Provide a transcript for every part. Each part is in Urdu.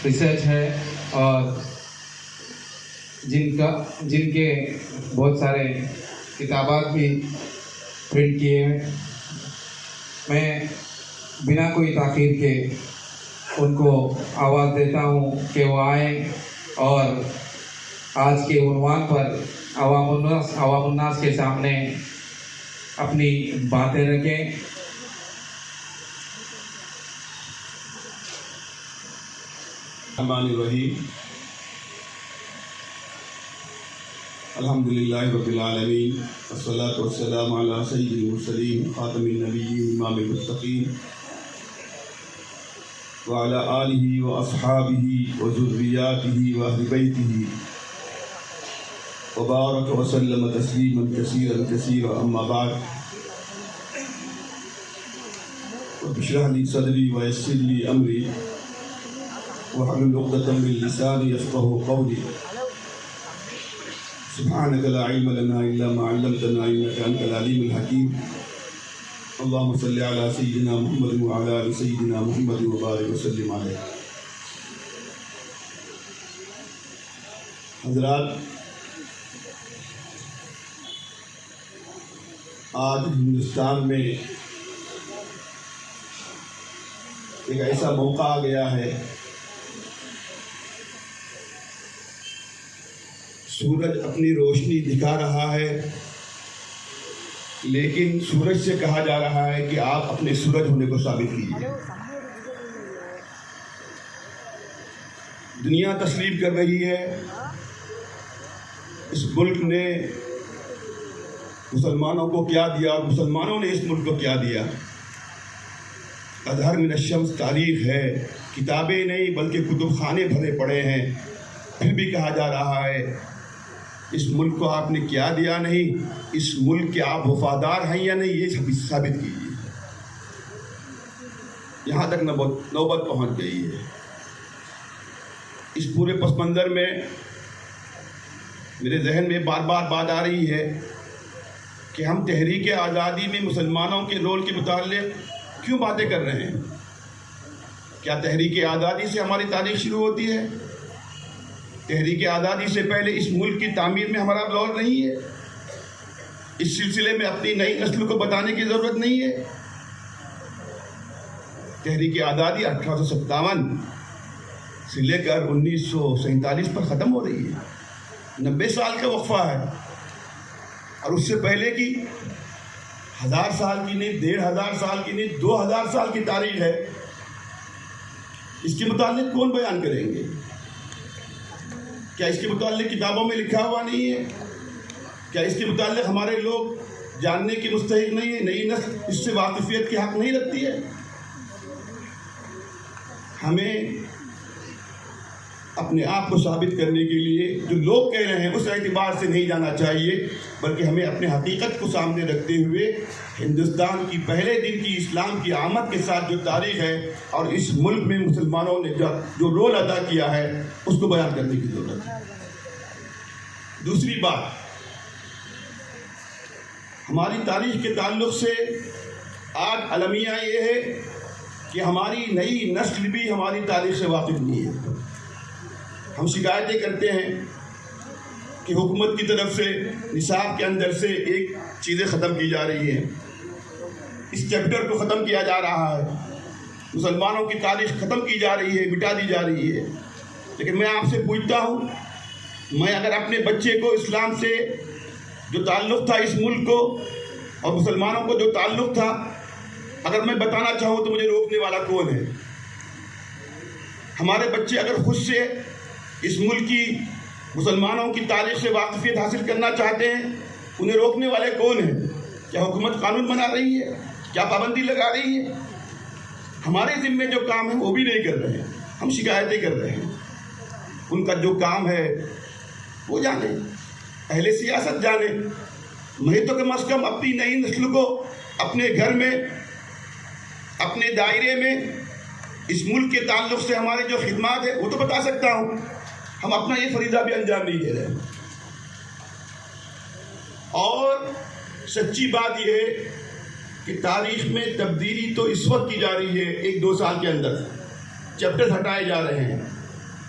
ریسرچ ہے اور جن کے بہت سارے کتابات بھی پرنٹ کیے ہیں. میں بنا کوئی تاخیر کے ان کو آواز دیتا ہوں کہ وہ آئیں اور آج کے عنوان پر عوام الناس کے سامنے اپنی باتیں رکھیں. الرحمن الرحیم. الحمدللہ رب العالمین والصلاة والسلام علی سید المرسلین خاتم النبیین امام المتقین وعلی آلہ واصحابہ وذریاتہ واہل بیتہ وبارک وسلم تسلیما کثیرا کثیرا. اما بعد رب اشرح لی صدری ویسر لی امری واحلل عقدۃ من لسانی یفقهوا قولی. سبحانك لا علم لنا إلا ما علمتنا إنك أنت العليم الحكيم. اللهم صل على سيدنا محمد وعلى آل سيدنا محمد وبارك وسلم عليه. حضرات، آج ہندوستان میں ایک ایسا موقع آ گیا ہے. سورج اپنی روشنی دکھا رہا ہے، لیکن سورج سے کہا جا رہا ہے کہ آپ اپنے سورج ہونے کو ثابت کیجیے. دنیا تسلیم کر رہی ہے اس ملک نے مسلمانوں کو کیا دیا اور مسلمانوں نے اس ملک کو کیا دیا. اظہر من الشمس تاریخ ہے، کتابیں نہیں بلکہ کتب خانے بھرے پڑے ہیں. پھر بھی کہا جا رہا ہے اس ملک کو آپ نے کیا دیا نہیں، اس ملک کے آپ وفادار ہیں یا نہیں، یہ ثابت کیجیے. یہاں تک نوبت پہنچ گئی ہے. اس پورے پس منظر میں میرے ذہن میں بار بار بات آ رہی ہے کہ ہم تحریک آزادی میں مسلمانوں کے رول کے متعلق کیوں باتیں کر رہے ہیں. کیا تحریک آزادی سے ہماری تاریخ شروع ہوتی ہے؟ تحریک آزادی سے پہلے اس ملک کی تعمیر میں ہمارا رول نہیں ہے؟ اس سلسلے میں اپنی نئی نسل کو بتانے کی ضرورت نہیں ہے؟ تحریک آزادی 1857 سے لے کر 1947 پر ختم ہو رہی ہے. 90 سال کا وقفہ ہے. اور اس سے پہلے کی 1000 سال کی نہیں، 1500 سال کی نہیں، 2000 سال کی تاریخ ہے. اس کے متعلق کون بیان کریں گے؟ کیا اس کے متعلق کتابوں میں لکھا ہوا نہیں ہے؟ کیا اس کے متعلق ہمارے لوگ جاننے کی مستحق نہیں ہے؟ نئی نسل اس سے واقفیت کے حق نہیں رکھتی ہے؟ ہمیں اپنے آپ کو ثابت کرنے کے لیے جو لوگ کہہ رہے ہیں اس اعتبار سے نہیں جانا چاہیے، بلکہ ہمیں اپنے حقیقت کو سامنے رکھتے ہوئے ہندوستان کی پہلے دن کی اسلام کی آمد کے ساتھ جو تاریخ ہے اور اس ملک میں مسلمانوں نے جو رول ادا کیا ہے اس کو بیان کرنے کی ضرورت ہے. دوسری بات، ہماری تاریخ کے تعلق سے آج المیہ یہ ہے کہ ہماری نئی نسل بھی ہماری تاریخ سے واقف نہیں ہے. ہم شکایتیں کرتے ہیں کہ حکومت کی طرف سے نصاب کے اندر سے ایک چیزیں ختم کی جا رہی ہیں، اس چیپٹر کو ختم کیا جا رہا ہے، مسلمانوں کی تاریخ ختم کی جا رہی ہے، مٹا دی جا رہی ہے. لیکن میں آپ سے پوچھتا ہوں، میں اگر اپنے بچے کو اسلام سے جو تعلق تھا اس ملک کو اور مسلمانوں کو جو تعلق تھا اگر میں بتانا چاہوں تو مجھے روکنے والا کون ہے؟ ہمارے بچے اگر خود سے اس ملک کی مسلمانوں کی تاریخ سے واقفیت حاصل کرنا چاہتے ہیں، انہیں روکنے والے کون ہیں؟ کیا حکومت قانون بنا رہی ہے؟ کیا پابندی لگا رہی ہے؟ ہمارے ذمے جو کام ہے وہ بھی نہیں کر رہے ہیں. ہم شکایتیں کر رہے ہیں. ان کا جو کام ہے وہ جانے، اہل سیاست جانے. میں تو کم از کم اپنی نئی نسل کو اپنے گھر میں، اپنے دائرے میں اس ملک کے تعلق سے ہماری جو خدمات ہے وہ تو بتا سکتا ہوں. ہم اپنا یہ فریضہ بھی انجام نہیں دے رہے. اور سچی بات یہ ہے کہ تاریخ میں تبدیلی تو اس وقت کی جا رہی ہے، 1-2 سال کے اندر چیپٹر ہٹائے جا رہے ہیں.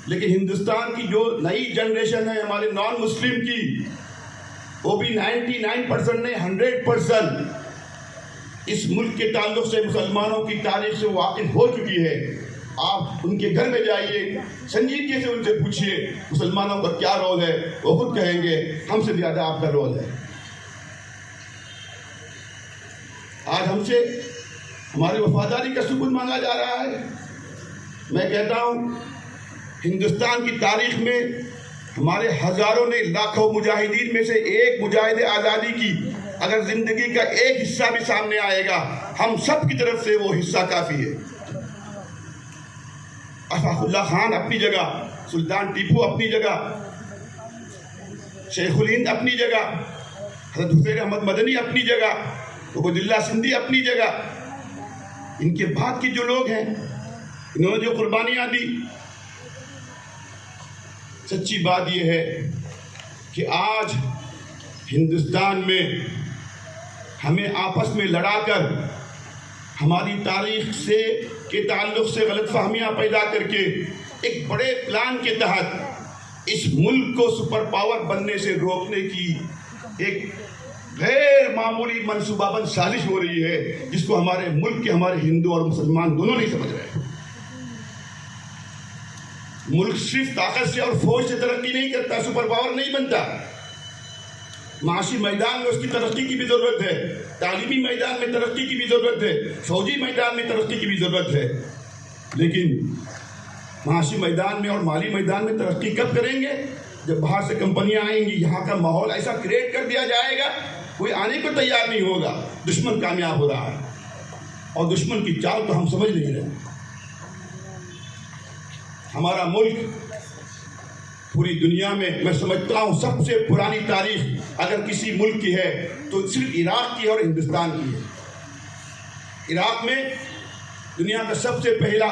لیکن ہندوستان کی جو نئی جنریشن ہے ہمارے نان مسلم کی، وہ بھی 99% نہیں 100% اس ملک کے تعلق سے مسلمانوں کی تاریخ سے واقف ہو چکی ہے۔ آپ ان کے گھر میں جائیے، سنجیدگی سے ان سے پوچھیے مسلمانوں کا کیا رول ہے، وہ خود کہیں گے ہم سے زیادہ آپ کا رول ہے۔ آج ہم سے ہماری وفاداری کا ثبوت مانگا جا رہا ہے۔ میں کہتا ہوں ہندوستان کی تاریخ میں ہمارے ہزاروں نے، لاکھوں مجاہدین میں سے ایک مجاہد آزادی کی اگر زندگی کا ایک حصہ بھی سامنے آئے گا، ہم سب کی طرف سے وہ حصہ کافی ہے۔ اشفاق اللہ خان اپنی جگہ، سلطان ٹیپو اپنی جگہ، شیخ الہند اپنی جگہ، حضرت حسین احمد مدنی اپنی جگہ، عبید اللہ سندھی اپنی جگہ، ان کے بعد کے جو لوگ ہیں انہوں نے جو قربانیاں دی۔ سچی بات یہ ہے کہ آج ہندوستان میں ہمیں آپس میں لڑا کر ہماری تاریخ سے کے تعلق سے غلط فہمیاں پیدا کر کے ایک بڑے پلان کے تحت اس ملک کو سپر پاور بننے سے روکنے کی ایک غیر معمولی منصوبہ بند سازش ہو رہی ہے، جس کو ہمارے ملک کے ہمارے ہندو اور مسلمان دونوں نہیں سمجھ رہے۔ ملک صرف طاقت سے اور فوج سے ترقی نہیں کرتا، سپر پاور نہیں بنتا۔ معاشی میدان میں اس کی ترقی کی بھی ضرورت ہے، تعلیمی میدان میں ترقی کی بھی ضرورت ہے، فوجی میدان میں ترقی کی بھی ضرورت ہے، لیکن معاشی میدان میں اور مالی میدان میں ترقی کب کریں گے؟ جب باہر سے کمپنیاں آئیں گی، یہاں کا ماحول ایسا کریٹ کر دیا جائے گا کوئی آنے کو تیار نہیں ہوگا۔ دشمن کامیاب ہو رہا ہے اور دشمن کی چال تو ہم سمجھ نہیں رہے۔ ہمارا ملک پوری دنیا میں سمجھتا ہوں سب سے پرانی تاریخ اگر کسی ملک کی ہے تو صرف عراق کی اور ہندوستان کی ہے۔ عراق میں دنیا کا سب سے پہلا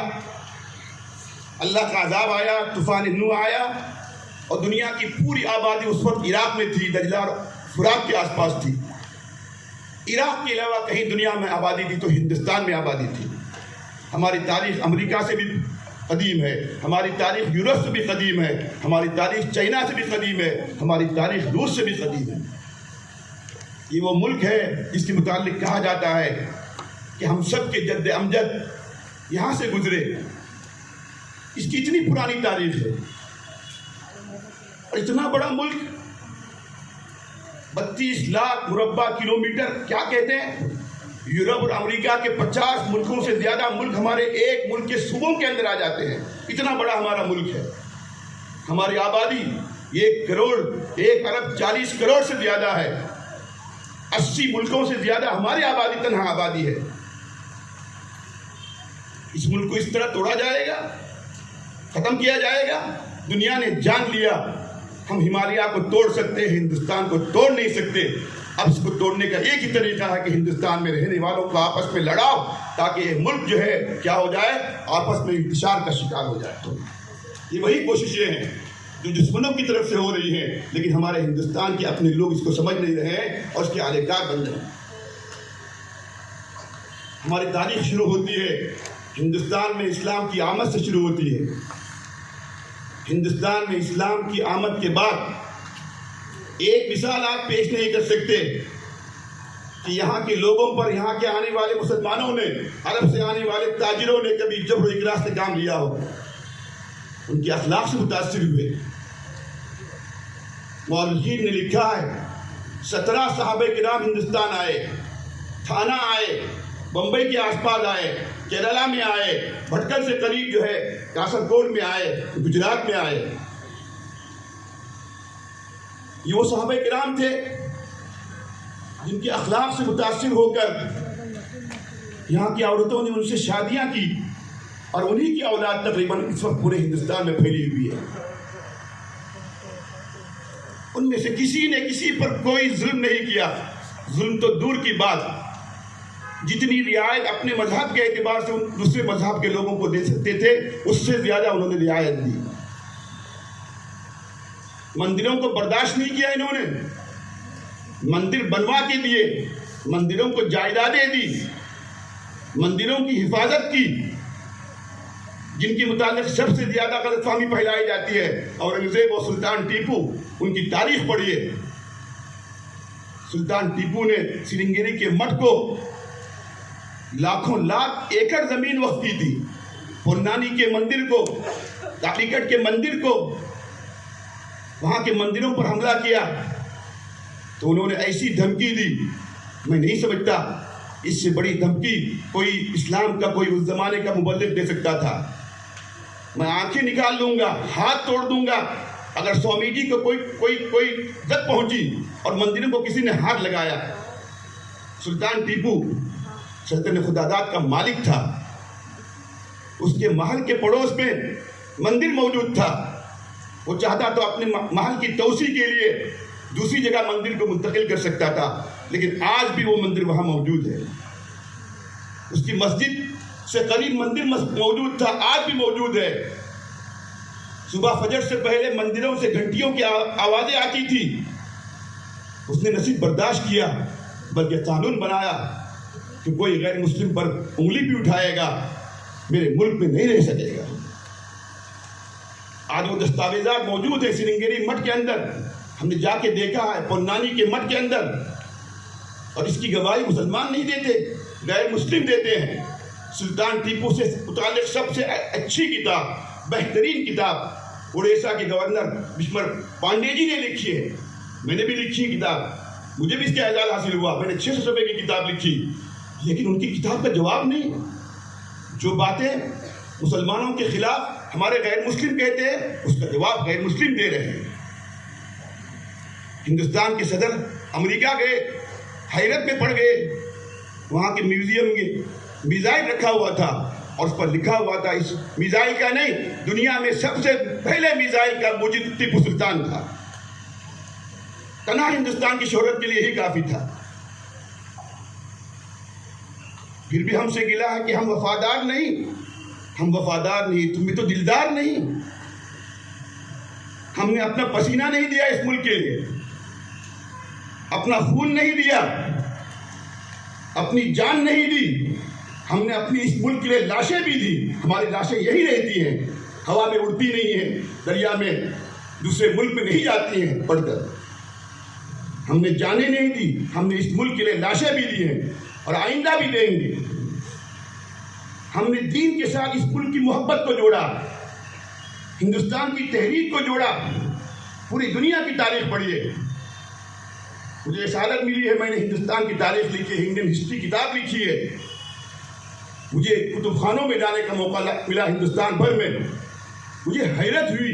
اللہ کا عذاب آیا، طوفان نوح آیا، اور دنیا کی پوری آبادی اس وقت عراق میں تھی، دجلہ اور فرات کے آس پاس تھی۔ عراق کے علاوہ کہیں دنیا میں آبادی تھی تو ہندوستان میں آبادی تھی۔ ہماری تاریخ امریکہ سے بھی قدیم ہے، ہماری تاریخ یورپ سے بھی قدیم ہے، ہماری تاریخ چائنا سے بھی قدیم ہے، ہماری تاریخ روس سے بھی قدیم ہے۔ یہ وہ ملک ہے جس کے متعلق کہا جاتا ہے کہ ہم سب کے جد امجد یہاں سے گزرے۔ اس کی اتنی پرانی تاریخ ہے اور اتنا بڑا ملک، 32 لاکھ مربع کلومیٹر، کیا کہتے ہیں، یورپ اور امریکہ کے 50 ملکوں سے زیادہ ملک ہمارے ایک ملک کے صوبوں کے اندر آ جاتے ہیں۔ اتنا بڑا ہمارا ملک ہے۔ ہماری آبادی 1 کروڑ 1 ارب 40 کروڑ سے زیادہ ہے۔ 80 ملکوں سے زیادہ ہماری آبادی تنہا آبادی ہے۔ اس ملک کو اس طرح توڑا جائے گا، ختم کیا جائے گا۔ دنیا نے جان لیا ہم ہمالیہ کو توڑ سکتے ہیں، ہندوستان کو توڑ نہیں سکتے۔ اب اس کو توڑنے کا ایک ہی طریقہ ہے کہ ہندوستان میں رہنے والوں کو آپس میں لڑاؤ، تاکہ یہ ملک جو ہے کیا ہو جائے، آپس میں انتشار کا شکار ہو جائے۔ یہ وہی کوششیں ہیں جو دشمنوں کی طرف سے ہو رہی ہیں، لیکن ہمارے ہندوستان کے اپنے لوگ اس کو سمجھ نہیں رہے ہیں اور اس کے آلیکار بن رہے ہیں۔ ہماری تاریخ شروع ہوتی ہے ہندوستان میں اسلام کی آمد سے شروع ہوتی ہے۔ ہندوستان میں اسلام کی آمد کے بعد ایک مثال آپ پیش نہیں کر سکتے کہ یہاں کے لوگوں پر، یہاں کے آنے والے مسلمانوں نے، عرب سے آنے والے تاجروں نے کبھی جبر و اکراه سے کام لیا ہو، ان کے اخلاق سے متاثر ہوئے۔ مورخین نے لکھا ہے 17 صحابہ کرام ہندوستان آئے، تھانہ آئے، بمبئی کے آس پاس آئے، کیرالہ میں آئے، بھٹکل سے قریب جو ہے کاسرگوڈ میں آئے، گجرات میں آئے۔ یہ وہ صحابہ کرام تھے جن کے اخلاق سے متاثر ہو کر یہاں کی عورتوں نے ان سے شادیاں کی، اور انہی کی اولاد تقریباً اس وقت پورے ہندوستان میں پھیلی ہوئی ہے۔ ان میں سے کسی نے کسی پر کوئی ظلم نہیں کیا، ظلم تو دور کی بات، جتنی رعایت اپنے مذہب کے اعتبار سے دوسرے مذہب کے لوگوں کو دے سکتے تھے اس سے زیادہ انہوں نے رعایت دی۔ مندروں کو برداشت نہیں کیا انہوں نے، مندر بنوا کے دیے، مندروں کو جائیدادیں دی، مندروں کی حفاظت کی، جن کے متعلق سب سے زیادہ غلط فہمی پھیلائی جاتی ہے، اورنگزیب اور سلطان ٹیپو، ان کی تاریخ پڑھیے۔ سلطان ٹیپو نے سرنگیری کے مٹھ کو لاکھوں لاکھ ایکڑ زمین وقف کی تھی، پورنانی کے مندر کو، تالیکٹ کے مندر کو، وہاں کے مندروں پر حملہ کیا تو انہوں نے ایسی دھمکی دی، میں نہیں سمجھتا اس سے بڑی دھمکی کوئی اسلام کا، کوئی اس زمانے کا مبلغ دے سکتا تھا۔ میں آنکھیں نکال لوں گا، ہاتھ توڑ دوں گا اگر سوامی کو کوئی زد پہنچی اور مندروں کو کسی نے ہاتھ لگایا۔ سلطان ٹیپو سلطنت خداداد کا مالک تھا، اس کے محل کے پڑوس میں مندر موجود تھا، وہ چاہتا تو اپنے محل کی توسیع کے لیے دوسری جگہ مندر کو منتقل کر سکتا تھا، لیکن آج بھی وہ مندر وہاں موجود ہے۔ اس کی مسجد سے قریب مندر موجود تھا، آج بھی موجود ہے۔ صبح فجر سے پہلے مندروں سے گھنٹیوں کی آوازیں آتی تھی، اس نے نہ صرف برداشت کیا بلکہ قانون بنایا کہ کوئی غیر مسلم پر انگلی بھی اٹھائے گا میرے ملک میں نہیں رہ سکے گا۔ آج وہ دستاویزات موجود ہیں سرنگیری مٹھ کے اندر، ہم نے جا کے دیکھا ہے پورنانی کے مٹھ کے اندر، اور اس کی گواہی مسلمان نہیں دیتے، غیر مسلم دیتے ہیں۔ سلطان ٹیپو سے متعلق سب سے اچھی کتاب، بہترین کتاب اڑیسہ کے گورنر بھشمر پانڈے جی نے لکھی ہے، میں نے بھی لکھی کتاب، مجھے بھی اس کا اعزاز حاصل ہوا، میں نے 600 صفحے کی کتاب لکھی، لیکن ان کی کتاب کا جواب نہیں۔ جو باتیں مسلمانوں کے خلاف ہمارے غیر مسلم کہتے ہیں، اس کا جواب غیر مسلم دے رہے ہیں۔ ہندوستان کے صدر امریکہ گئے، حیرت میں پڑ گئے، وہاں کے میوزیم میں میزائل رکھا ہوا تھا اور اس پر لکھا ہوا تھا اس میزائل کا نہیں، دنیا میں سب سے پہلے میزائل کا موجود ٹیپو سلطان تھا۔ تنہا ہندوستان کی شہرت کے لیے ہی کافی تھا۔ پھر بھی ہم سے گلا ہے کہ ہم وفادار نہیں، ہم وفادار نہیں، تم بھی تو دلدار نہیں۔ ہم نے اپنا پسینہ نہیں دیا اس ملک کے لیے، اپنا خون نہیں دیا، اپنی جان نہیں دی، ہم نے اپنی اس ملک کے لیے لاشیں بھی دی، ہماری لاشیں یہی رہتی ہیں، ہوا میں اڑتی نہیں ہیں، دریا میں دوسرے ملک میں نہیں جاتی ہیں پڑھ کر۔ ہم نے جانیں نہیں دی، ہم نے اس ملک کے لیے لاشیں بھی دی ہیں اور آئندہ بھی دیں گے۔ ہم نے دین کے ساتھ اس ملک کی محبت کو جوڑا، ہندوستان کی تحریک کو جوڑا، پوری دنیا کی تاریخ پڑھیے۔ مجھے سعادت ملی ہے، میں نے ہندوستان کی تاریخ لکھی ہے، انڈین ہسٹری کتاب لکھی ہے، مجھے کتب خانوں میں جانے کا موقع ملا ہندوستان بھر میں، مجھے حیرت ہوئی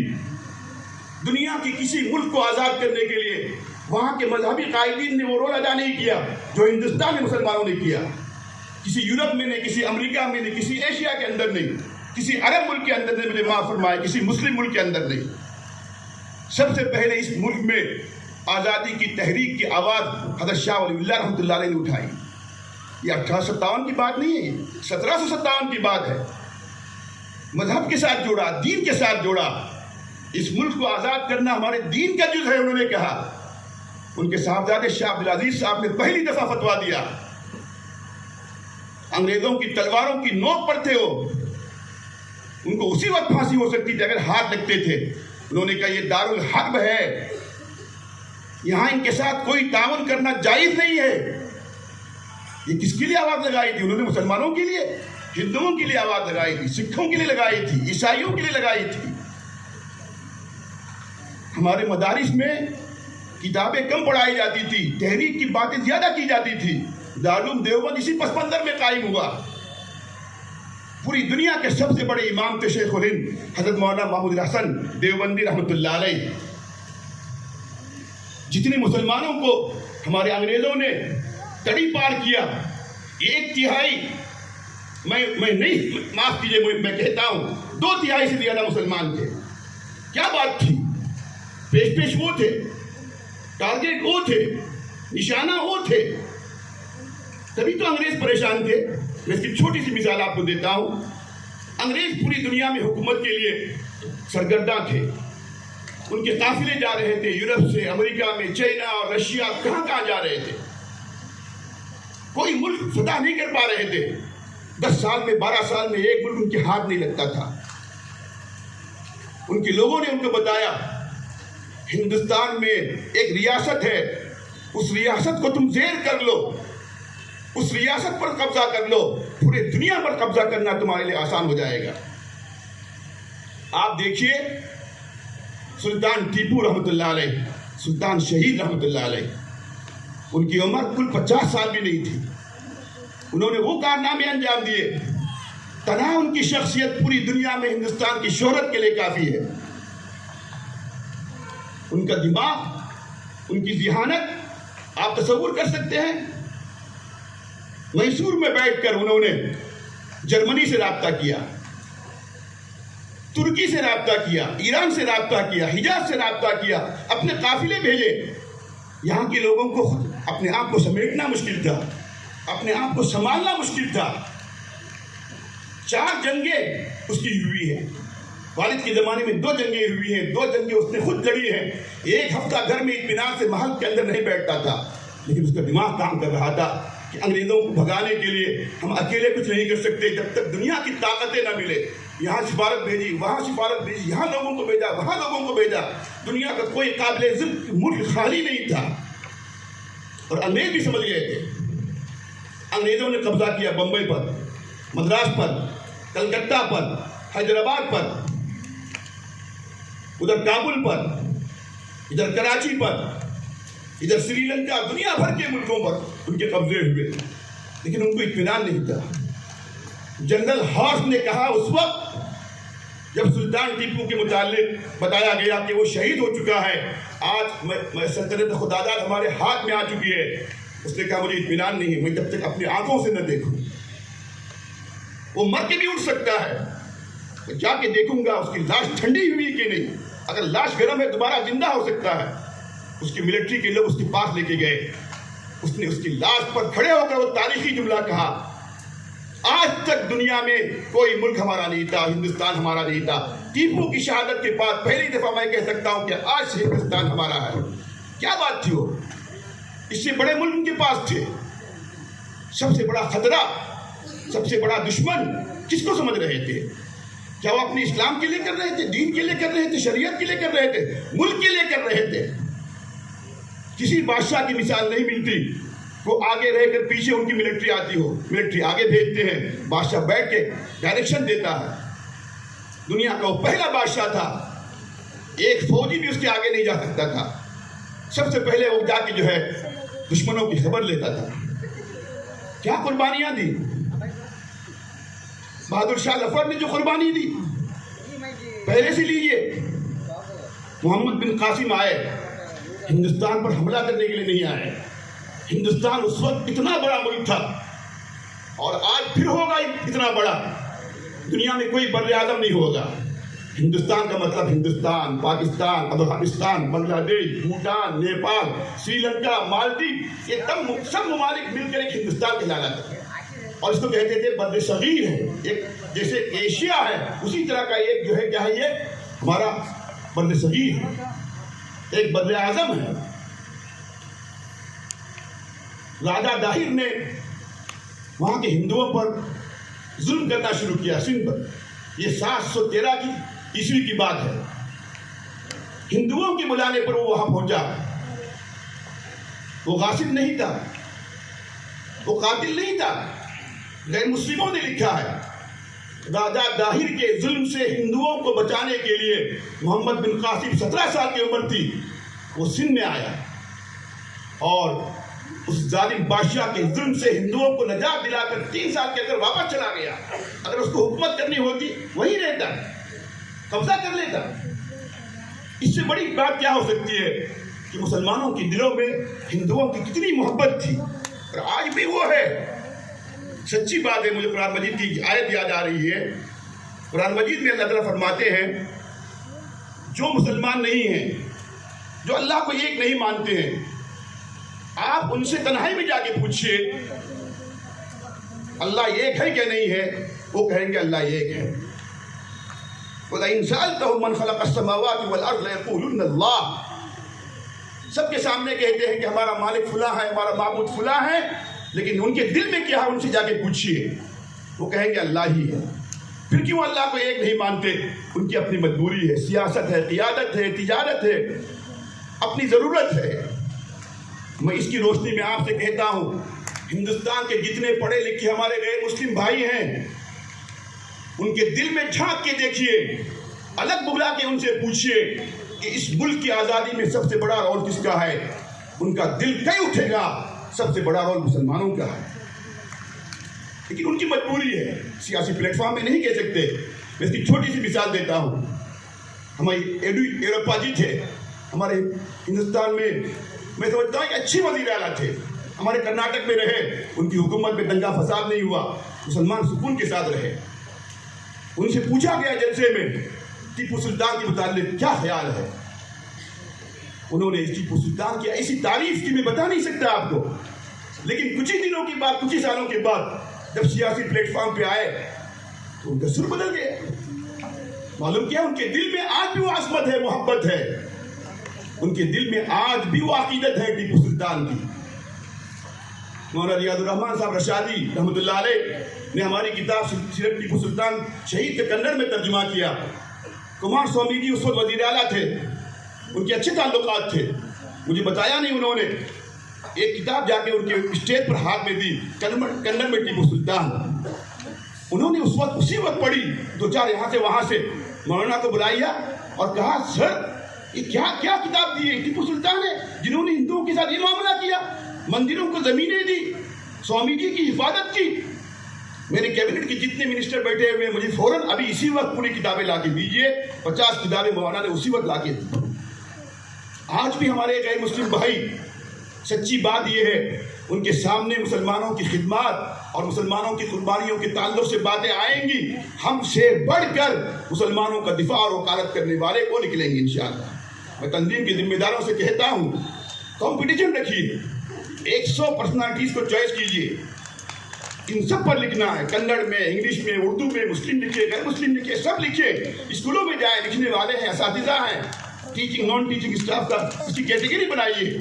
دنیا کی کسی ملک کو آزاد کرنے کے لیے وہاں کے مذہبی قائدین نے وہ رول ادا نہیں کیا جو ہندوستان میں مسلمانوں نے کیا، کسی یورپ میں نہیں، کسی امریکہ میں نہیں، کسی ایشیا کے اندر نہیں، کسی عرب ملک کے اندر نہیں، مجھے معاف فرمائے، کسی مسلم ملک کے اندر نہیں۔ سب سے پہلے اس ملک میں آزادی کی تحریک کی آواز حضرت شاہ ولی اللہ رحمۃ اللہ علیہ نے اٹھائی۔ یہ 1857 کی بات نہیں ہے، یہ 1757 کی بات ہے۔ مذہب کے ساتھ جوڑا، دین کے ساتھ جوڑا، اس ملک کو آزاد کرنا ہمارے دین کا جز ہے، انہوں نے کہا۔ ان کے صاحبزادے شاہ عبدالعزیز صاحب نے پہلی دفعہ فتویٰ دیا، انگریزوں کی تلواروں کی نوک پر تھے وہ، ان کو اسی وقت پھانسی ہو سکتی تھی اگر ہاتھ لگتے تھے۔ انہوں نے کہا یہ دارالحرب ہے، یہاں ان کے ساتھ کوئی تعاون کرنا جائز نہیں ہے۔ یہ کس کے لیے آواز لگائی تھی؟ انہوں نے مسلمانوں کے لیے، ہندوؤں کے لیے آواز لگائی تھی، سکھوں کے لیے لگائی تھی، عیسائیوں کے لیے لگائی تھی۔ ہمارے مدارس میں کتابیں کم پڑھائی جاتی تھی، تحریک کی باتیں زیادہ کی جاتی تھی۔ دارالعلوم دیوبند اسی پس منظر میں قائم ہوا۔ پوری دنیا کے سب سے بڑے امام تھے شیخ الہند حضرت مولانا محمود الحسن دیوبندی رحمۃ اللہ علیہ۔ جتنے مسلمانوں کو ہمارے انگریزوں نے تڑی پار کیا، 1/3، میں نہیں، معاف کیجیے میں کہتا ہوں 2/3 سے زیادہ مسلمان تھے۔ کیا بات تھی؟ پیش وہ تھے، ٹارگیٹ وہ تھے، نشانہ وہ تھے، تبھی تو انگریز پریشان تھے۔ میں اس کی چھوٹی سی مثال آپ کو دیتا ہوں۔ انگریز پوری دنیا میں حکومت کے لیے سرگرداں تھے، ان کے قافلے جا رہے تھے یورپ سے، امریکہ میں، چائنا اور رشیا، کہاں کہاں جا رہے تھے، کوئی ملک فتح نہیں کر پا رہے تھے۔ 10 سال میں، 12 سال میں ایک ملک ان کے ہاتھ نہیں لگتا تھا۔ ان کے لوگوں نے ان کو بتایا ہندوستان میں ایک ریاست ہے، اس ریاست کو تم زیر کر لو، اس ریاست پر قبضہ کر لو، پورے دنیا پر قبضہ کرنا تمہارے لیے آسان ہو جائے گا۔ آپ دیکھیے سلطان ٹیپو رحمۃ اللہ علیہ، سلطان شہید رحمۃ اللہ علیہ، ان کی عمر کل 50 سال بھی نہیں تھی، انہوں نے وہ کارنامے انجام دیے، تنہا ان کی شخصیت پوری دنیا میں ہندوستان کی شہرت کے لیے کافی ہے۔ ان کا دماغ، ان کی ذہانت آپ تصور کر سکتے ہیں؟ میسور میں بیٹھ کر انہوں نے جرمنی سے رابطہ کیا، ترکی سے رابطہ کیا، ایران سے رابطہ کیا، حجاز سے رابطہ کیا، اپنے قافلے بھیجے۔ یہاں کے لوگوں کو خود اپنے آپ کو سمیٹنا مشکل تھا، اپنے آپ کو سنبھالنا مشکل تھا۔ 4 جنگیں اس کی ہوئی ہیں، والد کے زمانے میں 2 جنگیں ہوئی ہیں، 2 جنگیں اس نے خود لڑی ہیں۔ 1 ہفتہ گھر میں اطمینان سے محل کے اندر نہیں بیٹھتا تھا، لیکن اس کا دماغ کام کر رہا تھا کہ انگریزوں کو بھگانے کے لیے ہم اکیلے کچھ نہیں کر سکتے جب تک دنیا کی طاقتیں نہ ملے۔ یہاں سفارت بھیجی، وہاں سفارت بھیجی، یہاں لوگوں کو بھیجا، وہاں لوگوں کو بھیجا، دنیا کا کوئی قابل ذکر ملک خالی نہیں تھا۔ اور انگریز بھی سمجھ گئے تھے۔ انگریزوں نے قبضہ کیا بمبئی پر، مدراس پر، کلکتہ پر، حیدرآباد پر، ادھر کابل پر، ادھر کراچی پر، ادھر سری لنکا، دنیا بھر کے ملکوں پر ان کے قبضے ہوئے، لیکن ان کو اطمینان نہیں تھا۔ جنرل ہارس نے کہا اس وقت جب سلطان ٹیپو کے متعلق بتایا گیا کہ وہ شہید ہو چکا ہے، آج میں سلطنت خداداد ہمارے ہاتھ میں آ چکی ہے، اس نے کہا مجھے اطمینان نہیں ہے، میں جب تک اپنی آنکھوں سے نہ دیکھوں، وہ مر کے بھی اٹھ سکتا ہے، میں جا کے دیکھوں گا اس کی لاش ٹھنڈی ہوئی کہ نہیں، اگر لاش گرم ہے دوبارہ زندہ ہو سکتا ہے۔ اس کی ملٹری کے لوگ اس کے پاس لے کے گئے، اس نے اس کی لاش پر کھڑے ہو کر وہ تاریخی جملہ کہا، آج تک دنیا میں کوئی ملک ہمارا نہیں تھا، ہندوستان ہمارا نہیں تھا، ٹیپو کی شہادت کے بعد پہلی دفعہ میں کہہ سکتا ہوں کہ آج سے ہندوستان ہمارا ہے۔ کیا بات تھی وہ؟ اس سے بڑے ملک ان کے پاس تھے، سب سے بڑا خطرہ، سب سے بڑا دشمن کس کو سمجھ رہے تھے؟ کیا وہ اپنے اسلام کے لیے کر رہے تھے، دین کے لیے کر رہے تھے، شریعت کے لیے کر رہے تھے، ملک کے لیے کر رہے تھے؟ کسی بادشاہ کی مثال نہیں ملتی، وہ آگے رہ کر پیچھے ان کی ملٹری آتی ہو، ملٹری آگے بھیجتے ہیں، بادشاہ بیٹھ کے ڈائریکشن دیتا ہے۔ دنیا کا وہ پہلا بادشاہ تھا، ایک فوجی بھی اس کے آگے نہیں جا سکتا تھا، سب سے پہلے وہ جا کے جو ہے دشمنوں کی خبر لیتا تھا۔ کیا قربانیاں دی بہادر شاہ ظفر نے، جو قربانی دی پہلے سے لیجیے۔ محمد بن قاسم آئے، ہندوستان پر حملہ کرنے کے لیے نہیں آئے، ہندوستان اس وقت اتنا بڑا ملک تھا اور آج پھر ہوگا اتنا بڑا، دنیا میں کوئی بر اعظم نہیں ہوگا۔ ہندوستان کا مطلب ہندوستان، پاکستان، افغانستان، بنگلہ دیش، بھوٹان، نیپال، سری لنکا، مالدیپ، یہ سب ممالک مل کر ایک ہندوستان کہلاتا تھا، اور اس کو کہتے تھے بر صغیر ہے، ایک جیسے ایشیا ہے اسی طرح کا ایک جو ہے کیا ہے، یہ ہمارا بر صغیر ہے، ایک بر اعظم ہے۔ راجہ داہر نے وہاں کے ہندوؤں پر ظلم کرنا شروع کیا سندھ پر، یہ 713 کی عیسوی کی بات ہے۔ ہندوؤں کے بلانے پر وہ وہاں پہنچا، وہ غاصب نہیں تھا، وہ قاتل نہیں تھا، غیر مسلموں نے لکھا ہے۔ راجہ داہر کے ظلم سے ہندوؤں کو بچانے کے لیے محمد بن قاسم 17 سال کی عمر تھی، وہ سندھ میں آیا اور اس ظالم بادشاہ کے ظلم سے ہندوؤں کو نجات دلا کر 3 سال کے اندر واپس چلا گیا۔ اگر اس کو حکومت کرنی ہوتی وہیں رہتا، قبضہ کر لیتا۔ اس سے بڑی بات کیا ہو سکتی ہے کہ مسلمانوں کے دلوں میں ہندوؤں کی کتنی محبت تھی، اور آج بھی وہ ہے۔ سچی بات ہے، مجھے قرآن مجید کی آیت یاد آ رہی ہے۔ قرآن مجید میں اللہ تعالیٰ فرماتے ہیں جو مسلمان نہیں ہیں، جو اللہ کو ایک نہیں مانتے ہیں، آپ ان سے تنہائی میں جا کے پوچھئے اللہ ایک ہے کہ نہیں ہے، وہ کہیں گے اللہ ایک ہے۔ وَلَئِن سَأَلْتَهُم مَّنْ خَلَقَ السَّمَاوَاتِ وَالْأَرْضَ لَيَقُولُنَّ اللَّهُ۔ سب کے سامنے کہتے ہیں کہ ہمارا مالک فلاں ہے، ہمارا معبود فلاں ہے، لیکن ان کے دل میں کیا ہے ان سے جا کے پوچھئے، وہ کہیں گے اللہ ہی ہے۔ پھر کیوں اللہ کو ایک نہیں مانتے؟ ان کی اپنی مجبوری ہے، سیاست ہے، قیادت ہے، تجارت ہے، اپنی ضرورت ہے۔ میں اس کی روشنی میں آپ سے کہتا ہوں، ہندوستان کے جتنے پڑھے لکھے ہمارے غیر مسلم بھائی ہیں، ان کے دل میں جھانک کے دیکھیے، الگ بلا کے ان سے پوچھیے کہ اس ملک کی آزادی میں سب سے بڑا رول کس کا ہے؟ ان کا دل کہیں اٹھے گا سب سے بڑا رول مسلمانوں کا ہے، لیکن ان کی مجبوری ہے، سیاسی پلیٹ فارم میں نہیں کہہ سکتے۔ میں اس کی چھوٹی سی مثال دیتا ہوں، ہماری ایڈوپا جی تھے ہمارے ہندوستان میں سمجھتا ہوں کہ اچھی وزیر اعلیٰ تھے، ہمارے کرناٹک میں رہے، ان کی حکومت میں دنگا فساد نہیں ہوا، مسلمان سکون کے ساتھ رہے۔ ان سے پوچھا گیا جلسے میں ٹیپو سلطان کے متعلق کیا خیال ہے، انہوں نے ٹیپو سلطان کی ایسی تعریف کی میں بتا نہیں سکتا آپ کو، لیکن کچھ ہی دنوں کے بعد، کچھ ہی سالوں کے بعد جب سیاسی پلیٹ فارم پہ آئے تو ان کا سر بدل گیا۔ معلوم کیا ان کے دل میں آج بھی وہ عظمت ہے، محبت ہے، ان کے دل میں آج بھی وہ عقیدت ہے ٹیپو سلطان کی۔ مولانا ریاض الرحمان صاحب رشادی رحمۃ اللہ علیہ نے ہماری کتاب سیرت ٹیپو سلطان شہید کے کنڑ میں ترجمہ کیا۔ کمار سوامی جی اس وقت وزیر اعلیٰ تھے، ان کے اچھے تعلقات تھے، مجھے بتایا نہیں انہوں نے، ایک کتاب جا کے ان کے اسٹیج پر ہاتھ میں دی، کنڑ میں ٹیپو سلطان۔ انہوں نے اس وقت اسی وقت پڑھی، دو چار یہاں سے وہاں سے، مولانا کو بلایا اور کہا سر یہ کیا کتاب دی ہے؟ ٹیپو سلطان ہے جنہوں نے ہندوؤں کے ساتھ یہ معاملہ کیا، مندروں کو زمینیں دی، سوامی جی کی حفاظت کی۔ میرے کیبنٹ کے جتنے منسٹر بیٹھے ہوئے مجھے فوراً ابھی اسی وقت پوری کتابیں لا کے دیجیے، 50 کتابیں مولانا نے اسی وقت لا کے دی۔ آج بھی ہمارے غیر مسلم بھائی، سچی بات یہ ہے ان کے سامنے مسلمانوں کی خدمات اور مسلمانوں کی قربانیوں کے تعلق سے باتیں آئیں گی، ہم سے بڑھ کر مسلمانوں کا دفاع اور وکالت کرنے والے کو نکلیں گے انشاءاللہ۔ میں تنظیم کے ذمہ داروں سے کہتا ہوں کمپٹیشن رکھیے، 100 پرسنالٹیز کو چوائس کیجیے، ان سب پر لکھنا ہے، کنڑ میں، انگلش میں، اردو میں، مسلم لکھیے، غیر مسلم لکھیے، سب لکھیے، اسکولوں میں جائیں، لکھنے والے ہیں، اساتذہ ہیں، ٹیچنگ نان ٹیچنگ اسٹاف کا اس کی کیٹیگری بنائیے۔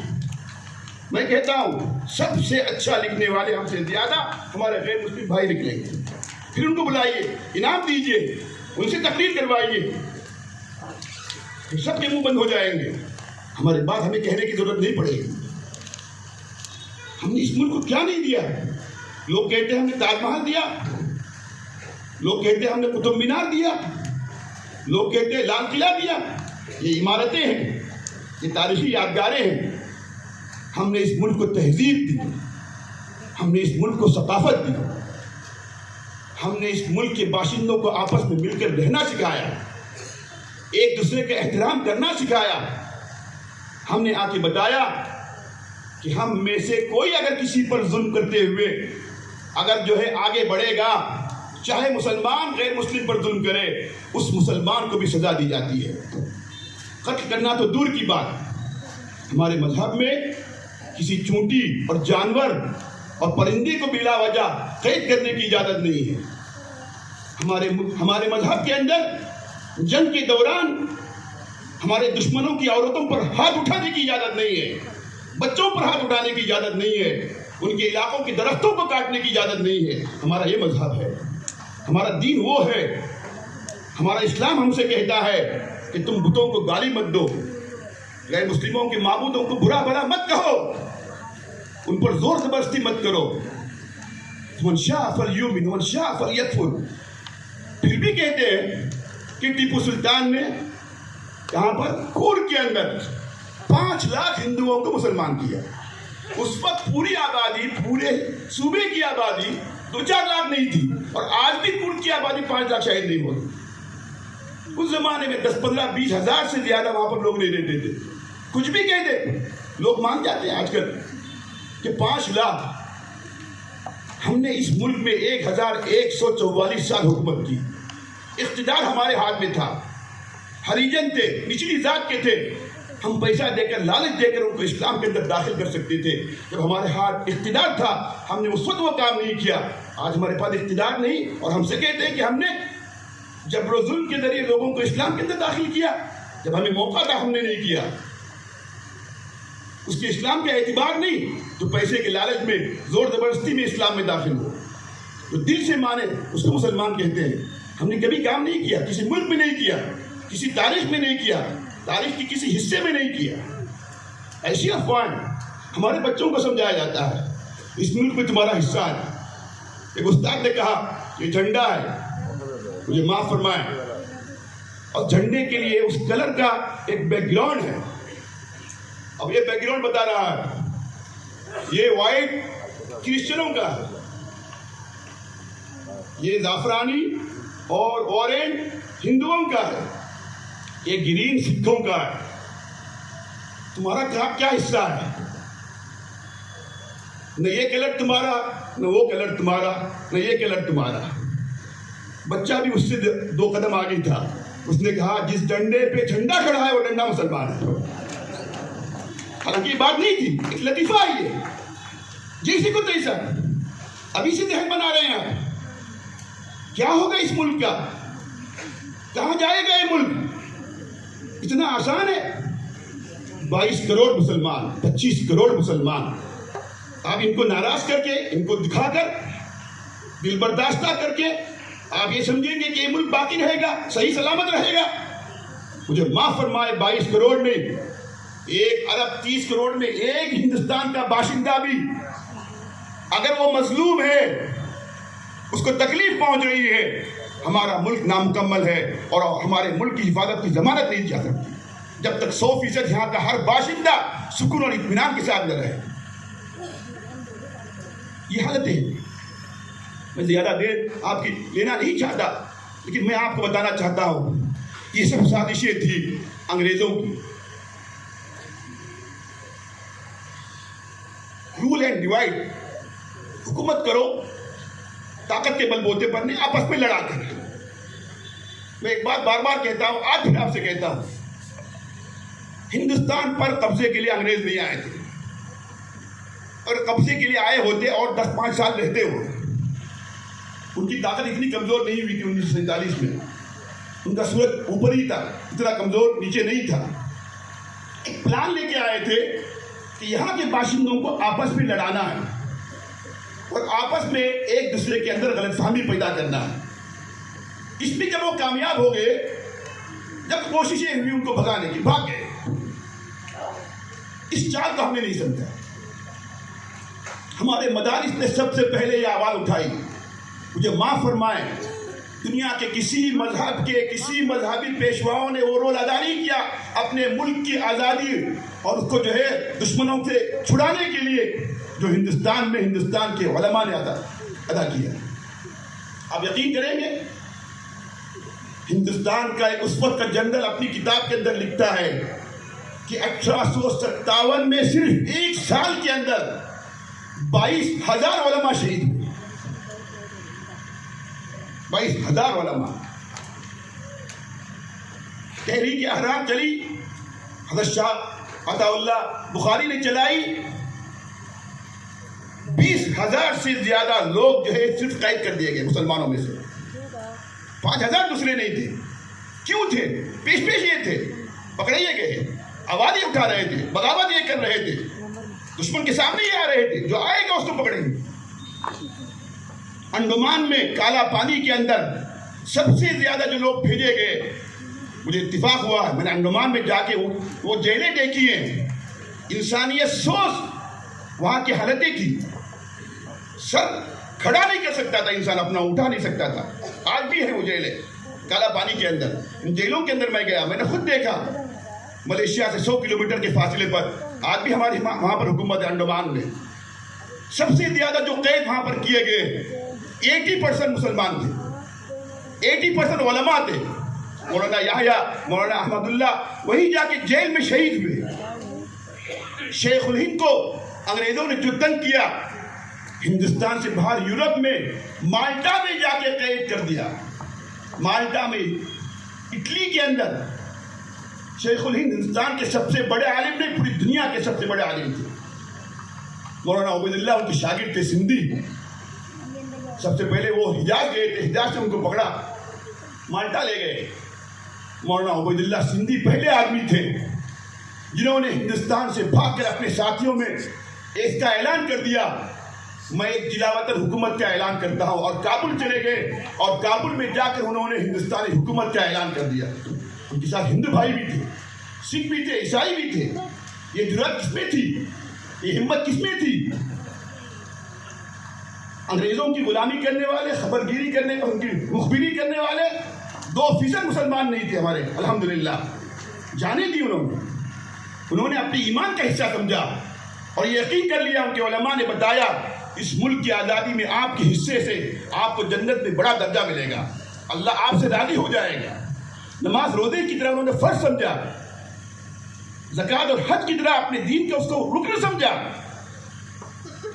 میں کہتا ہوں سب سے اچھا لکھنے والے ہم سے زیادہ ہمارے غیر مسلم بھائی نکلیں گے، پھر ان کو بلائیے، انعام دیجیے، ان سے تقریر کروائیے، پھر سب کے منہ بند ہو جائیں گے، ہمارے بات ہمیں کہنے کی ضرورت نہیں پڑے گی۔ ہم نے اس ملک کو کیا نہیں دیا؟ لوگ کہتے ہیں ہم نے تاج محل دیا، لوگ کہتے ہیں ہم نے قطب مینار دیا، لوگ کہتے ہیں لال قلعہ دیا، یہ عمارتیں ہیں، یہ تاریخی یادگاریں ہیں۔ ہم نے اس ملک کو تہذیب دی، ہم نے اس ملک کو ثقافت دی، ہم نے اس ملک کے باشندوں کو آپس میں مل کر رہنا سکھایا، ایک دوسرے کا احترام کرنا سکھایا۔ ہم نے آ کے بتایا کہ ہم میں سے کوئی اگر کسی پر ظلم کرتے ہوئے اگر جو ہے آگے بڑھے گا، چاہے مسلمان غیر مسلم پر ظلم کرے، اس مسلمان کو بھی سزا دی جاتی ہے۔ قتل کرنا تو دور کی بات، ہمارے مذہب میں کسی چونٹی اور جانور اور پرندے کو بلا وجہ قید کرنے کی اجازت نہیں ہے۔ ہمارے مذہب کے اندر جنگ کے دوران ہمارے دشمنوں کی عورتوں پر ہاتھ اٹھانے کی اجازت نہیں ہے، بچوں پر ہاتھ اٹھانے کی اجازت نہیں ہے، ان کے علاقوں کے درختوں کو کاٹنے کی اجازت نہیں ہے۔ ہمارا یہ مذہب ہے، ہمارا دین وہ ہے، ہمارا اسلام ہم سے کہتا ہے کہ تم بتوں کو گالی مت دو، غیر مسلموں کے معبودوں کو برا بھلا مت کہو، ان پر زور زبردستی مت کرو۔ من شاء فلیؤمن ومن شاء فلیکفر۔ پھر بھی کہتے ہیں کہ ٹیپو سلطان نے یہاں پر کورگ کے اندر 5 لاکھ ہندوؤں کو مسلمان کیا۔ اس وقت پوری آبادی، پورے صوبے کی آبادی 2-4 لاکھ نہیں تھی، اور آج بھی کورگ کی آبادی 5 لاکھ شاید نہیں ہوتی۔ اس زمانے میں 10-15-20 ہزار سے زیادہ وہاں پر لوگ نہیں رہتے تھے۔ کچھ بھی کہہ دے لوگ مان جاتے ہیں آج کل کہ 5 لاکھ۔ ہم نے اس ملک میں 1144 سال حکومت کی، اقتدار ہمارے ہاتھ میں تھا، ہریجن تھے، نچلی ذات کے تھے، ہم پیسہ دے کر، لالچ دے کر ان کو اسلام کے اندر داخل کر سکتے تھے۔ جب ہمارے ہاتھ اقتدار تھا ہم نے اس وقت وہ کام نہیں کیا۔ آج ہمارے پاس اقتدار نہیں اور ہم سے کہتے ہیں کہ ہم نے جبر و ظلم کے ذریعے لوگوں کو اسلام کے اندر داخل کیا، جب ہمیں موقع تھا ہم نے نہیں کیا۔ اس کے اسلام کا اعتبار نہیں تو پیسے کے لالچ میں، زور زبردستی میں اسلام میں داخل ہو، تو دل سے مانے اس کو مسلمان کہتے ہیں۔ ہم نے کبھی کام نہیں کیا، کسی ملک میں نہیں کیا، کسی تاریخ میں نہیں کیا، تاریخ کے کسی حصے میں نہیں کیا. ایسی افواہیں ہمارے بچوں کو سمجھایا جاتا ہے اس ملک میں تمہارا حصہ ہے. ایک استاد نے کہا یہ جھنڈا ہے، مجھے معاف فرمائیں، اور جھنڈے کے لیے اس کلر کا ایک بیک گراؤنڈ ہے. اب یہ بیک گراؤنڈ بتا رہا ہے، یہ وائٹ کرسچنوں کا ہے، یہ زعفرانی اور اورنج ہندوؤں کا ہے، یہ گرین سکھوں کا ہے. تمہارا کیا حصہ ہے؟ نہ یہ کلر تمہارا، نہ وہ کلر تمہارا، نہ یہ کلر تمہارا. بچہ بھی اس سے 2 قدم آگے تھا. اس نے کہا جس ڈنڈے پہ جھنڈا کھڑا ہے وہ ڈنڈا مسلمان ہے. حالانکہ یہ بات نہیں تھی، ایک لطیفہ ہے یہ، جیسے کو تیسا ابھی سے ذہن بنا رہے ہیں. کیا ہوگا اس ملک کا؟ کہاں جائے گا یہ ملک؟ اتنا آسان ہے. 22 کروڑ مسلمان، 25 کروڑ مسلمان، آپ ان کو ناراض کر کے، ان کو دکھا کر، دل برداشتہ کر کے آپ یہ سمجھیں گے کہ یہ ملک باقی رہے گا، صحیح سلامت رہے گا. مجھے معاف فرمائے، 22 کروڑ میں 1 ارب 30 کروڑ میں ایک ہندوستان کا باشندہ بھی اگر وہ مظلوم ہے، اس کو تکلیف پہنچ رہی ہے، ہمارا ملک نامکمل ہے اور ہمارے ملک کی حفاظت کی ضمانت نہیں جا سکتی جب تک 100% یہاں کا ہر باشندہ سکون اور اطمینان کے ساتھ نہ رہے. یہ حالت ہے. میں زیادہ دیر آپ کی لینا نہیں چاہتا، لیکن میں آپ کو بتانا چاہتا ہوں یہ سب سازشیں تھی انگریزوں کی. رول اینڈ ڈیوائڈ، حکومت کرو طاقت کے بل بوتے پر نہیں، آپس میں لڑا کر. میں ایک بات بار بار کہتا ہوں، آج پھر آپ سے کہتا ہوں، ہندوستان پر قبضے کے لیے انگریز نہیں آئے تھے. اور قبضے کے لیے آئے ہوتے اور 10-5 سال رہتے ہو، ان کی طاقت اتنی کمزور نہیں ہوئی تھی. 1947 میں ان کا سورج اوپر ہی تھا، اتنا کمزور نیچے نہیں تھا. ایک پلان لے کے آئے تھے کہ یہاں کے باشندوں کو آپس میں لڑانا ہے اور آپس میں ایک دوسرے کے اندر غلط فہمی پیدا کرنا ہے. اس میں جب وہ کامیاب ہو گئے، جب کوششیں ہوئی ان کو بھگانے کی، بھاگ گئے. اس چال کو ہم نے نہیں سمجھا. ہمارے مدارس نے سب سے پہلے یہ آواز اٹھائی. مجھے معاف فرمائیں، دنیا کے کسی مذہب کے کسی مذہبی پیشواؤں نے وہ رول ادا نہیں کیا اپنے ملک کی آزادی اور اس کو جو ہے دشمنوں سے چھڑانے کے لیے جو ہندوستان میں ہندوستان کے علماء نے ادا کیا. آپ یقین کریں گے، ہندوستان کا ایک اس وقت کا جنرل اپنی کتاب کے اندر لکھتا ہے کہ 1857 میں صرف 1 سال کے اندر 22,000 علماء شہید ہوئے. 22,000 علماء. تحریک احرار چلی، حضرت شاہ عطا اللہ بخاری نے چلائی. 20,000 سے زیادہ لوگ جو ہے صرف قید کر دیے گئے مسلمانوں میں سے. 5,000 دوسرے نہیں تھے. کیوں تھے؟ پیش یہ تھے، پکڑے گئے، آوازیں اٹھا رہے تھے، بغاوت یہ کر رہے تھے، دشمن کے سامنے یہ آ رہے تھے، جو آئے گا اس کو پکڑیں گے. انڈمان میں کالا پانی کے اندر سب سے زیادہ جو لوگ بھیجے گئے، مجھے اتفاق ہوا ہے، میں نے انڈمان میں جا کے وہ جیلیں دیکھی ہیں. انسانیت سوز وہاں کی حالتیں تھی. سر کھڑا نہیں کر سکتا تھا انسان، اپنا اٹھا نہیں سکتا تھا. آج بھی ہیں وہ جیلیں کالا پانی کے اندر. ان جیلوں کے اندر میں گیا، میں نے خود دیکھا. ملیشیا سے 100 کلومیٹر کے فاصلے پر آج بھی ہماری وہاں پر حکومت ہے. انڈمان میں سب سے زیادہ جو قید وہاں پر کیے گئے 80% مسلمان تھے، 80% علماء تھے. مولانا یحییٰ، مولانا احمد اللہ وہیں جا کے جیل میں شہید ہوئے. شیخ الہند کو انگریزوں نے جو تنگ کیا، ہندوستان سے باہر یورپ میں مالٹا میں جا کے قید کر دیا. مالٹا میں، اٹلی کے اندر. شیخ الہند ہندوستان کے سب سے بڑے عالم نہیں، پوری دنیا کے سب سے بڑے عالم تھے. مولانا عبید اللہ ان کے شاگرد تھے، سندھی. سب سے پہلے وہ حجاز گئے تھے، حجاز سے ان کو پکڑا، مالٹا لے گئے. مولانا عبید اللہ سندھی پہلے آدمی تھے جنہوں نے ہندوستان سے بھاگ کر اپنے ساتھیوں میں اس کا اعلان کر دیا، میں ایک جلاوطن حکومت کا اعلان کرتا ہوں، اور کابل چلے گئے اور کابل میں جا کر انہوں نے ہندوستانی حکومت کا اعلان کر دیا۔ ان کے ساتھ ہندو بھائی بھی تھے، سکھ بھی تھے، عیسائی بھی تھے۔ یہ جرأت کس میں تھی؟ یہ ہمت کس میں تھی؟ انگریزوں کی غلامی کرنے والے، خبر گیری کرنے، ان کی مخبری کرنے والے 2% مسلمان نہیں تھے ہمارے، الحمدللہ۔ جانے دی انہوں نے اپنے ایمان کا حصہ سمجھا اور یقین کر لیا، ان کے علماء نے بتایا اس ملک کی آزادی میں آپ کے حصے سے آپ کو جنت میں بڑا درجہ ملے گا، اللہ آپ سے راضی ہو جائے گا۔ نماز روزے کی طرح انہوں نے فرض سمجھا، زکوٰۃ اور حج کی طرح اپنے دین کے اس کو رکن سمجھا۔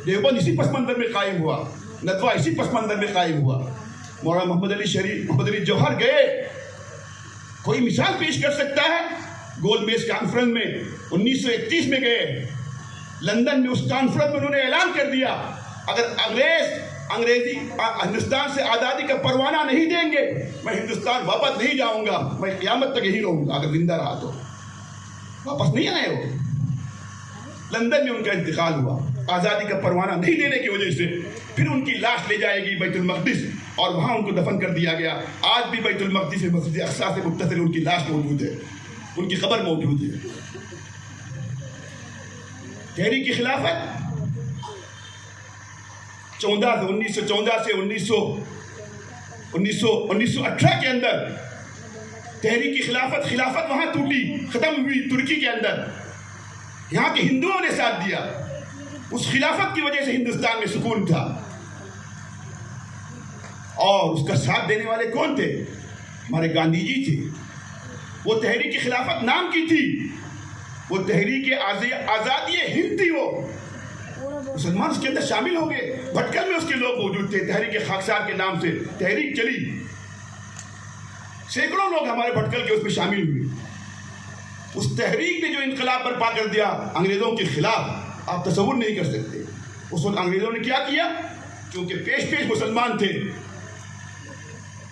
دیوبند اسی پس منظر میں قائم ہوا، ندوہ اسی پس منظر میں قائم ہوا۔ مولانا محمد علی شریف، محمد علی جوہر گئے، کوئی مثال پیش کر سکتا ہے؟ گولڈ میز کانفرنس میں 1931 میں گئے، لندن میں اس کانفرنس میں انہوں نے اعلان کر دیا اگر انگریزی ہندوستان سے آزادی کا پروانہ نہیں دیں گے میں ہندوستان واپس نہیں جاؤں گا، میں قیامت تک یہی رہوں گا اگر زندہ رہا تو۔ واپس نہیں آئے وہ، لندن میں ان کا انتقال ہوا آزادی کا پروانہ نہیں دینے کی وجہ سے۔ پھر ان کی لاش لے جائے گی بیت المقدس اور وہاں ان کو دفن کر دیا گیا۔ آج بھی بیت المقدس سے مسجد اقصیٰ سے متصل ان کی لاش موجود ہے، ان کی قبر موجود ہے۔ تحریک خلافت 1914 سے 1918 کے اندر تحریک خلافت وہاں ٹوٹی، ختم ہوئی ترکی کے اندر۔ یہاں کے ہندوؤں نے ساتھ دیا، اس خلافت کی وجہ سے ہندوستان میں سکون تھا۔ اور اس کا ساتھ دینے والے کون تھے؟ ہمارے گاندھی جی تھے۔ وہ تحریک خلافت نام کی تھی، وہ تحریک آزادی ہند تھی۔ وہ مسلمان اس کے اندر شامل ہو گئے، بھٹکل میں اس کے لوگ موجود تھے۔ تحریک خاکسار کے نام سے تحریک چلی، سینکڑوں لوگ ہمارے بھٹکل کے اس میں شامل ہوئے۔ اس تحریک نے جو انقلاب برپا کر دیا انگریزوں کے خلاف، آپ تصور نہیں کر سکتے۔ اس وقت انگریزوں نے کیا کیا؟ کیونکہ پیش مسلمان تھے،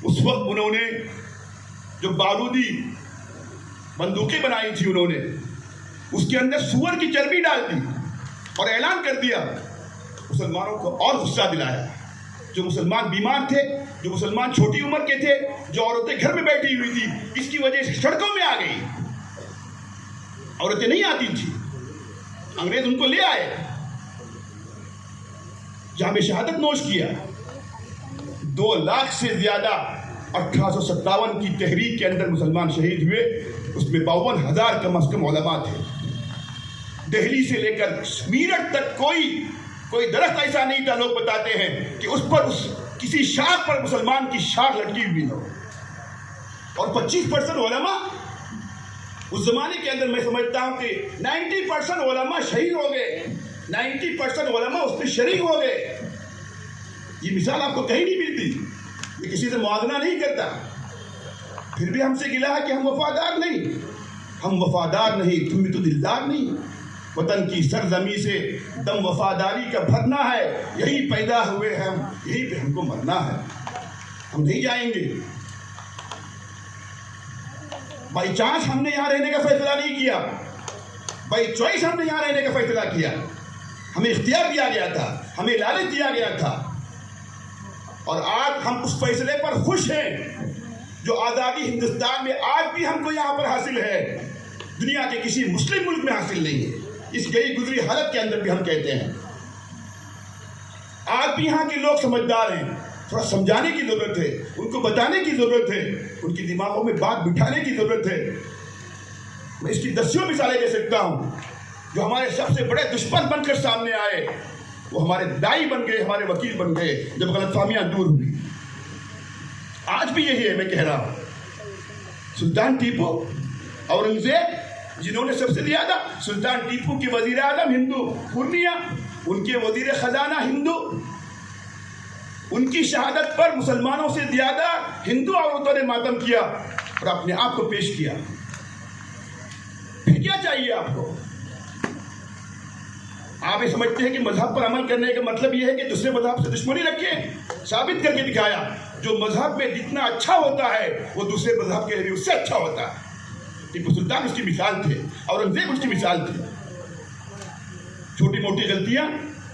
اس وقت انہوں نے جو بارودی بندوقیں بنائی تھی، انہوں نے اس کے اندر سور کی چربی ڈال دی اور اعلان کر دیا، مسلمانوں کو اور غصہ دلایا۔ جو مسلمان بیمار تھے، جو مسلمان چھوٹی عمر کے تھے، جو عورتیں گھر میں بیٹھی ہوئی تھی، اس کی وجہ سے سڑکوں میں آ گئی۔ عورتیں نہیں آتی تھی، انگریز ان کو لے آئے، جہاں میں شہادت نوش کیا۔ 2 لاکھ سے زیادہ 1857 کی تحریک کے اندر مسلمان شہید ہوئے، اس میں 52,000 کم از کم علماء تھے۔ دہلی سے لے کر میرٹھ تک کوئی درخت ایسا نہیں تھا، لوگ بتاتے ہیں کہ اس پر کسی شاخ پر مسلمان کی شاخ لٹکی ہوئی ہو۔ اور 25% علماء اس زمانے کے اندر، میں سمجھتا ہوں کہ 90% علماء شہید ہو گئے، 90% علماء اس میں شریک ہو گئے۔ یہ مثال آپ کو کہیں نہیں ملتی، یہ کسی سے موازنہ نہیں کرتا۔ پھر بھی ہم سے گلا ہے کہ ہم وفادار نہیں، ہم وفادار نہیں، تم بھی تو دلدار نہیں۔ وطن کی سرزمین سے دم وفاداری کا بھرنا ہے، یہی پیدا ہوئے ہیں ہم، یہی پہ ہم کو مرنا ہے، ہم نہیں جائیں گے۔ بائی چانس ہم نے یہاں رہنے کا فیصلہ نہیں کیا، بائی چوائس ہم نے یہاں رہنے کا فیصلہ کیا، ہمیں اختیار دیا گیا تھا، ہمیں لالچ دیا گیا تھا، اور آج ہم اس فیصلے پر خوش ہیں جو آزادی ہندوستان میں آج بھی ہم کو یہاں پر حاصل ہے، دنیا کے کسی مسلم ملک میں حاصل نہیں ہے۔ اس گئی گزری حالت کے اندر بھی ہم کہتے ہیں آج بھی یہاں کے لوگ سمجھدار ہیں، تھوڑا سمجھانے کی ضرورت ہے، ان کو بتانے کی ضرورت ہے، ان کی دماغوں میں بات بٹھانے کی ضرورت ہے۔ میں اس کی دسیوں مثالیں دے سکتا ہوں، جو ہمارے سب سے بڑے دشمن بن کر سامنے آئے، وہ ہمارے دائی بن گئے، ہمارے وکیل بن گئے جب غلط فہمیاں دور ہوئی۔ آج بھی یہی ہے، میں کہہ رہا ہوں، سلطان ٹیپو، اورنگزیب، جنہوں نے سب سے زیادہ، سلطان ٹیپو کے وزیر اعظم ہندو، پورنیا، ان کے وزیر خزانہ ہندو، ان کی شہادت پر مسلمانوں سے زیادہ ہندو عورتوں نے ماتم کیا اور اپنے آپ کو پیش کیا۔ پھر کیا چاہیے آپ کو؟ آپ یہ سمجھتے ہیں کہ مذہب پر عمل کرنے کا مطلب یہ ہے کہ دوسرے مذہب سے دشمنی رکھیں؟ ثابت کر کے دکھایا، جو مذہب میں جتنا اچھا ہوتا ہے وہ دوسرے مذہب کے لیے اس سے اچھا ہوتا ہے۔ ٹیپو سلطان اس کی مثال تھے، اورنگزیب اس کی مثال تھی۔ چھوٹی موٹی غلطیاں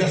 10